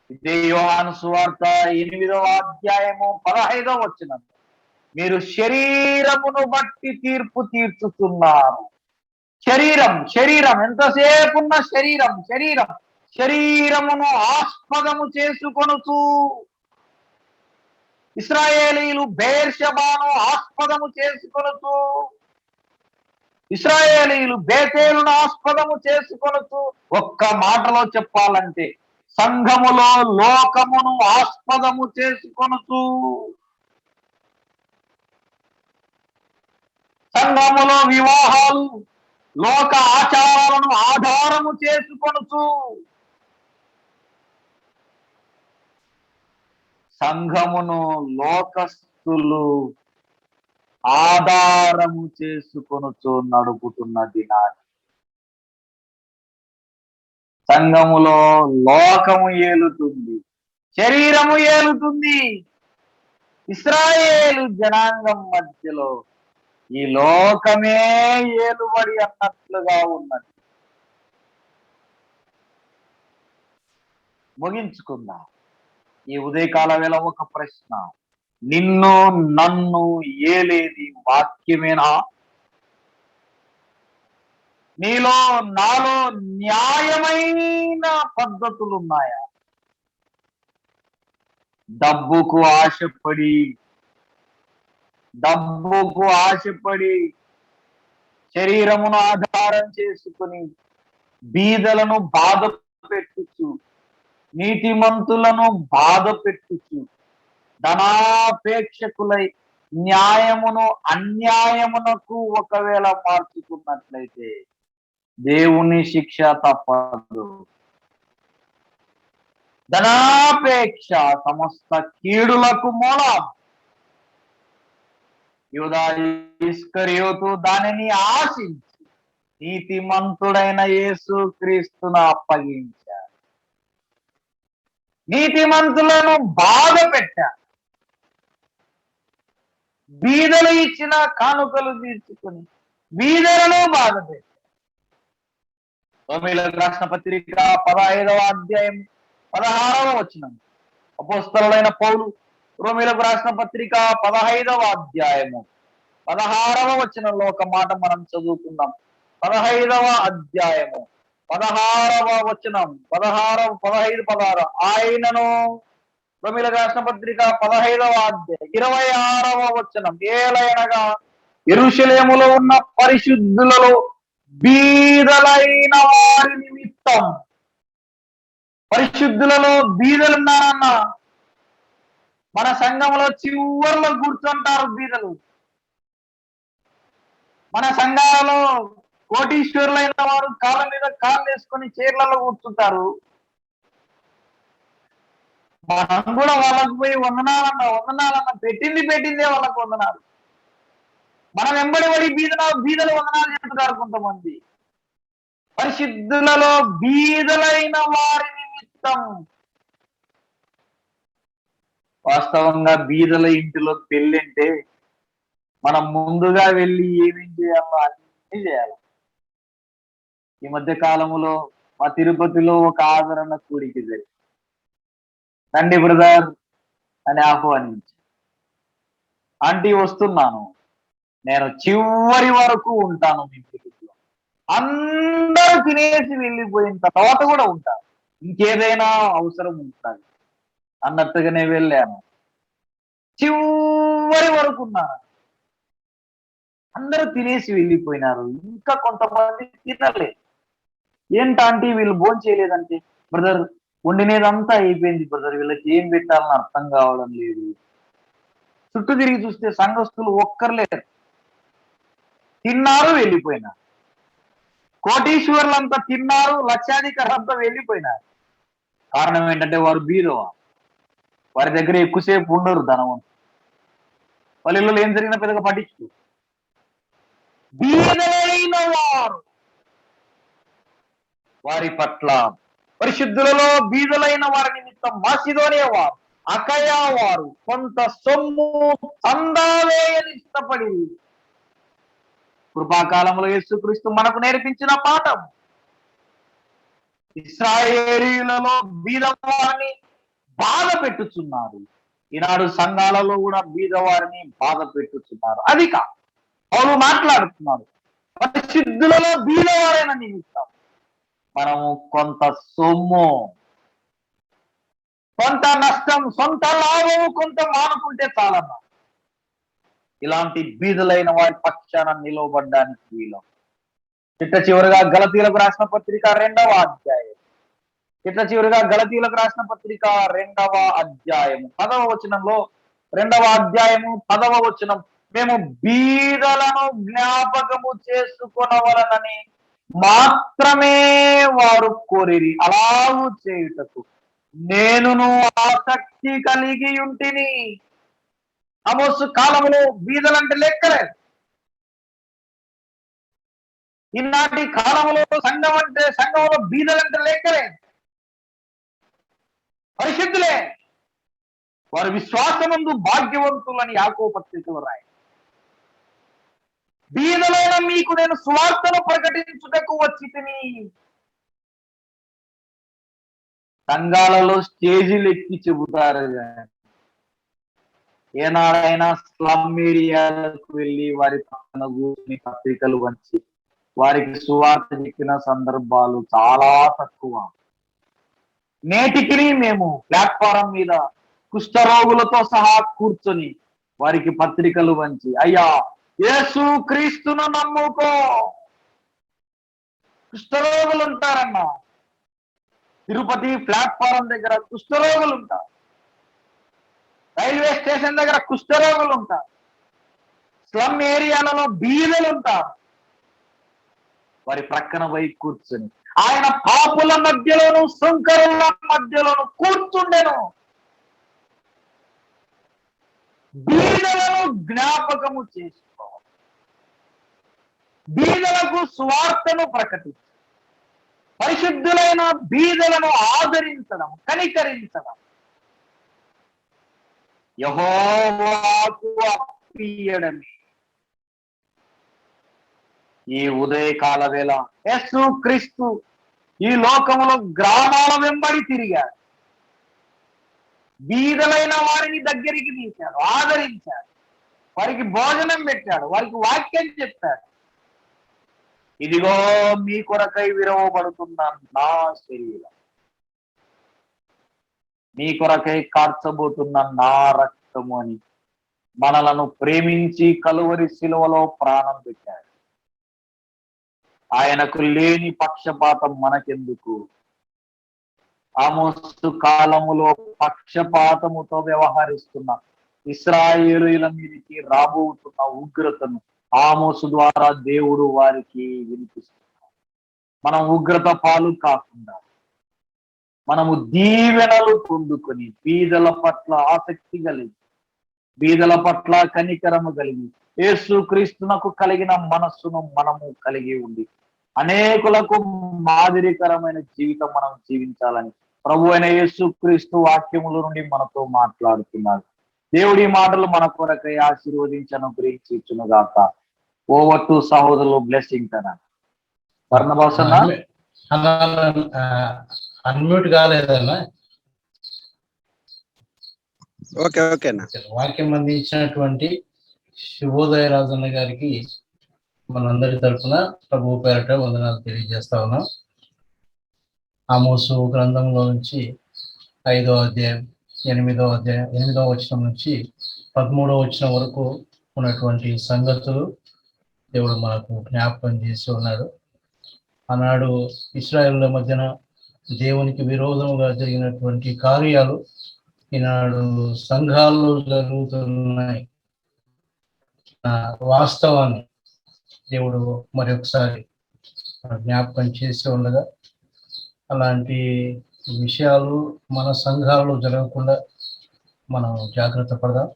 ఇదే యోహాను సువార్త 8వ అధ్యాయము 15వ వచనం, మీరు శరీరమును బట్టి తీర్పు తీర్చుతున్నారు. శరీరం ఎంతసేపు ఉన్న శరీరమును ఆస్పదము చేసుకొనుచు, ఇశ్రాయేలీలు బెయేర్షెబాను ఆస్పదము చేసుకొనుచు, ఇశ్రాయేలీలు బేతేలును ఆస్పదము చేసుకొనుచు. ఒక్క మాటలో చెప్పాలంటే సంఘములో లోకమును ఆస్పదము చేసుకొనుచు, సంఘములో వివాహాలు లోక ఆచారాలను ఆధారము చేసుకొనుచు, సంఘమును లోకస్తులు ఆధారము చేసుకొనుచు నడుపుతున్న దినాన్ని. సంఘములో లోకము ఏలుతుంది, శరీరము ఏలుతుంది. ఇశ్రాయేలు జనాంగం మధ్యలో ఈ లోకమే ఏలుబడి అన్నట్లుగా ఉన్నది. ముగించుకుందాం ఈ ఉదయకాల వేళ ఒక ప్రశ్న. నిన్ను నన్ను ఏలేది వాక్యమేనా? నీలో నాలో న్యాయమైన పద్ధతులు ఉన్నాయా? డబ్బుకు ఆశపడి డబ్బుకు ఆశపడి శరీరమును ఆధారం చేసుకుని బీదలను బాధ పెట్టుచు, నీతిమంతులను బాధ పెట్టుచు, ధనాపేక్షకులై న్యాయమును అన్యాయమునకు ఒకవేళ మార్చుకున్నట్లయితే దేవుని శిక్ష తప్పదు. ధనాపేక్ష సమస్త కీడులకు మూలం. యూదా ఇస్కరియోతు దానిని ఆశించి నీతిమంతుడైన యేసు క్రీస్తును అప్పగించారు. నీతిమంతులను బాధ పెట్టారు. బీదలు ఇచ్చిన కానుకలు తీర్చుకుని బీదలను బాధ పెట్టారు. రోమీయులకు రాసిన పత్రిక 15వ అధ్యాయం 16వ వచనం. అపోస్తలుడైన పౌలు రోమీయులకు రాసిన పత్రిక 15వ అధ్యాయము 16వ వచనంలో ఒక మాట మనం చదువుకుందాం. 15వ అధ్యాయము 16వ వచనం, 15-16. ఆయనను రోమీయులకు రాసిన పత్రిక 15వ అధ్యాయం 26వ వచనం. ఏలయనగా యెరూషలేములో ఉన్న పరిశుద్ధులలో బీదలైన వారి నిమిత్తం. పరిశుద్ధులలో బీదలున్నారన్న. మన సంఘంలో చివర్లో కూర్చుంటారు బీదలు. మన సంఘాలలో కోటీశ్వరులైన వారు కాళ్ళ మీద కాళ్ళు వేసుకొని చీరలలో కూర్చుంటారు. మనం కూడా వాళ్ళకు పోయి వందనాలన్న పెట్టిందే వాళ్ళకు వందనాలు. మనం వెంబడి పడి బీదలు వందనాలు చెప్తున్నారు కొంతమంది. పరిశుద్ధులలో బీదలైన వారి నిమిత్తం. వాస్తవంగా బీదల ఇంటిలో పెళ్ళంటే మనం ముందుగా వెళ్ళి ఏమేం చేయాలో అన్ని చేయాలి. ఈ మధ్య కాలంలో మా తిరుపతిలో ఒక ఆదరణ కూడికి జరిగింది. రండి బ్రదర్ అని ఆహ్వానించి, ఆంటీ వస్తున్నాను, నేను చివరి వరకు ఉంటాను మీ తిరుపతిలో, అందరూ తినేసి వెళ్ళిపోయిన తర్వాత కూడా ఉంటాను, ఇంకేదైనా అవసరం ఉంటుంది అన్నట్టుగానే వెళ్ళాను. చివరి వరకు ఉన్నాను. అందరూ తినేసి వెళ్ళిపోయినారు, ఇంకా కొంతమంది తినలేదు. ఏంటంటే వీళ్ళు భోజనం చేయలేదంటే, బ్రదర్ వండినేదంతా అయిపోయింది బ్రదర్, వీళ్ళకి ఏం పెట్టాలని అర్థం కావడం లేదు. చుట్టూ తిరిగి చూస్తే సంఘస్థులు ఒక్కర్లేరు. తిన్నారు, వెళ్ళిపోయినారు. కోటీశ్వరులంతా తిన్నారు, లక్షాధికారులంతా వెళ్ళిపోయినారు. కారణం ఏంటంటే వారు బీదవారు. వారి దగ్గర ఎక్కువసేపు ఉండరు ధనవంతులు. వాళ్ళ ఇళ్ళలో ఏం జరిగినా పెద్దగా పట్టించుకో. బీదలైన వారు వారి పట్ల, పరిశుద్ధులలో బీదలైన వారి నిమిత్తం మాసిదోనియ వారు, అకయా వారు కొంత సొమ్ము చందావేయని ఇష్టపడి. కృపాకాలంలో యేసుక్రీస్తు మనకు నేర్పించిన పాఠం. ఇశ్రాయేలీయులలో బీదవారిని బాధ పెట్టుచున్నారు. ఈనాడు సంఘాలలో కూడా బీదవారిని బాధ పెట్టుచున్నారు. అది కా పౌలు మాట్లాడుతున్నారు. పరిశుద్ధులలో బీదవారైన నిమిత్తం మనము కొంత సొమ్ము, కొంత నష్టం, సొంత లాభము కొంత మానుకుంటే చాలన్నా. ఇలాంటి బీదలైన వారి పక్షాన నిలవబడ్డానికి వీలు. చివరిగా గలతీయులకు రాసిన పత్రిక 2వ అధ్యాయం. చివరిగా గలతీయులకు రాసిన పత్రిక 2వ అధ్యాయము 10వ వచనంలో, 2వ అధ్యాయము 10వ వచనం. మేము బీదలను జ్ఞాపకము చేసుకొనవలనని మాత్రమే వారు కోరిరి, అలాగూ చేయుటకు నేనును ఆసక్తి కలిగి ఉంటిని. ఆమోసు కాలంలో బీదలంటే లెక్కలేదు. ఈనాటి కాలంలో సంఘంలో బీదలంటే లెక్కలేదు. పరిశుద్ధులే, వారి విశ్వాసమందు భాగ్యవంతులని యాకోబు పత్రికలో రాయి. బీదలైన మీకు నేను సువార్తను ప్రకటించుటకు వచ్చి తిని. సంఘాలలో స్టేజీలు ఎక్కి చెబుతారు, ఏనాడైనా స్లమ్ ఏరియాలకు వెళ్ళి వారి పక్కన కూర్చుని పత్రికలు వంచి వారికి సువార్త చెప్పిన సందర్భాలు చాలా తక్కువ. నేటికి మేము ప్లాట్ఫారం మీద కుష్ఠరోగులతో సహా కూర్చొని వారికి పత్రికలు పంచి, అయ్యా యేసు క్రీస్తును నమ్ముకో. కుష్ఠరోగులు ఉంటారన్న, తిరుపతి ప్లాట్ఫారం దగ్గర కుష్ఠరోగులు ఉంటారు, రైల్వే స్టేషన్ దగ్గర కుష్ఠరోగులు ఉంటారు, స్లమ్ ఏరియాలలో బీదలు ఉంటారు. వారి ప్రక్కన పోయి కూర్చుని ఆయన పాపుల మధ్యలోను సుంకరుల మధ్యలోను కూర్చుండెను. బీదలను జ్ఞాపకము చేసుకో, బీదలకు స్వార్థను ప్రకటించు, పరిశుద్ధులైన బీదలను ఆదరించడం, కనికరించడం, యెహోవాకు అప్పీయడమే. ఈ ఉదయకాల వేళ యేసు క్రీస్తు ఈ లోకంలో గ్రామాల వెంబడి తిరిగాడు, బీదలైన వారిని దగ్గరికి తీశాడు, ఆదరించాడు, వారికి భోజనం పెట్టాడు, వారికి వాక్యం చెప్పాడు. ఇదిగో మీ కొరకై విరవబడుతున్న నా శరీరం, మీ కొరకై కార్చబోతున్న నా రక్తము అని మనలను ప్రేమించి కలువరి శిలువలో ప్రాణం పెట్టాడు. ఆయనకు లేని పక్షపాతం మనకెందుకు? ఆమోసు కాలములో పక్షపాతముతో వ్యవహరిస్తున్న ఇశ్రాయేలీయుల మీదకి రాబోతున్న ఉగ్రతను ఆమోసు ద్వారా దేవుడు వారికి వినిపిస్తున్నాడు. మనం ఉగ్రత పాలు కాకుండా మనము దీవెనలు పొందుకొని బీదల పట్ల ఆసక్తి కలిగి, బీదల పట్ల కనికరము కలిగి, యేసు క్రీస్తునకు కలిగిన మనస్సును మనము కలిగి ఉండి అనేకులకు మాదిరికరమైన జీవితం మనం జీవించాలని ప్రభు అయిన యేసు క్రీస్తు వాక్యముల నుండి మనతో మాట్లాడుతున్నాడు. దేవుడి మాటలు మన కొరకై ఆశీర్వదించను గురించి ఇచ్చునుగాక. ఓవర్ టు సహోదరులు, బ్లెస్సింగ్ కదా వర్ణభాష అన్మ్యూట్ కాలేదన్నా. ఓకే ఓకే అన్న. వాక్యం అందించినటువంటి శుభోదయ రాజన్న గారికి మనందరి తరఫున ప్రభు పేరట వందనాలు తెలియజేస్తా ఉన్నాం. ఆమోసు గ్రంథంలో నుంచి 5వ అధ్యాయం 8వ వచనం నుంచి 13వ వచనం వరకు ఉన్నటువంటి సంగతులు దేవుడు మనకు జ్ఞాపకం చేసి ఉన్నాడు. ఆనాడు ఇశ్రాయేలుల మధ్యన దేవునికి విరోధముగా జరిగినటువంటి కార్యాలు ఈనాడు సంఘాల్లో జరుగుతున్నాయి. వాస్తవాన్ని దేవుడు మరొకసారి జ్ఞాపకం చేసి ఉండగా అలాంటి విషయాలు మన సంఘాలలో జరగకుండా మనం జాగ్రత్త పడదాం.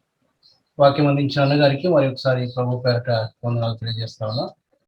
వాక్యం అందించిన అన్నగారికి మరొకసారి ప్రభు పేరట వందనాలు తెలియజేస్తా ఉన్నా.